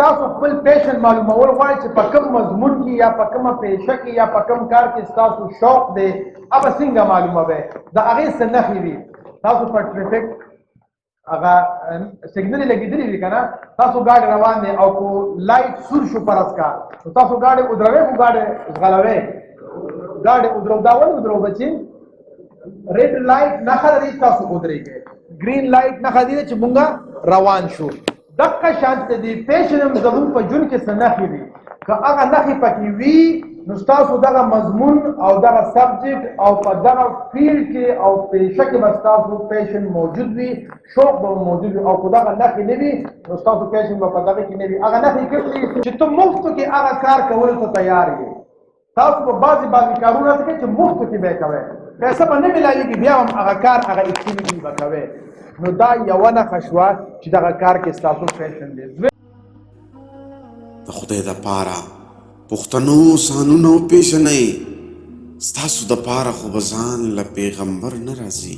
تاسو خپل پیشن معلومول غواړئ چې په کوم مضمون کې یا په کومه پیشه کې یا په کوم کار کې ستاسو شوق دی هغه څنګه معلوموئ د هغې څه نښې وي تاسو په ټریفک هغه سیګنل لګېدلي وي که نه تاسو ګاډي روان دی او په لایټ سور شو فرض کا نو تاسو ګاډي ودروئ خو ګاډي ځغلوئ ګاډي ودرو دا ولې ودرو بچي ریډ لایټ نښه لري تاسو ودرېږئ ګرین لایټ نښه دی چې مونږ روان شو دغه شانته دی پیشن هم زموږ په ژوند کې څه نښې دي که هغه نښې پکې وي نو ستاسو دغه مضمون او دغه سبجیکټ او په دغه فیلډ کې او پیشه کې به ستاسو پیشن موجود وي شوق به موجود وي او که دغه نښې نه وي نو ستاسو پیشن به په دغه کې نه وي هغه نښې کوم دي چې ته مفتو کې هغه کار کولو ته تیار یې تاسو به بعضې کارونه څه کوئ چې مفتو کې به یې کوئ پیسه به نه میلاویږي بیا هم هغه کار هغه اکټیویټي به کوئ نو دا یوه نښه شوه چې دغه کار کې ستاسو پیشن دی د خدای دپاره پښتنو سانونه وپېژنئ ستاسو دپاره خو به ځان له پیغمبر نه راځي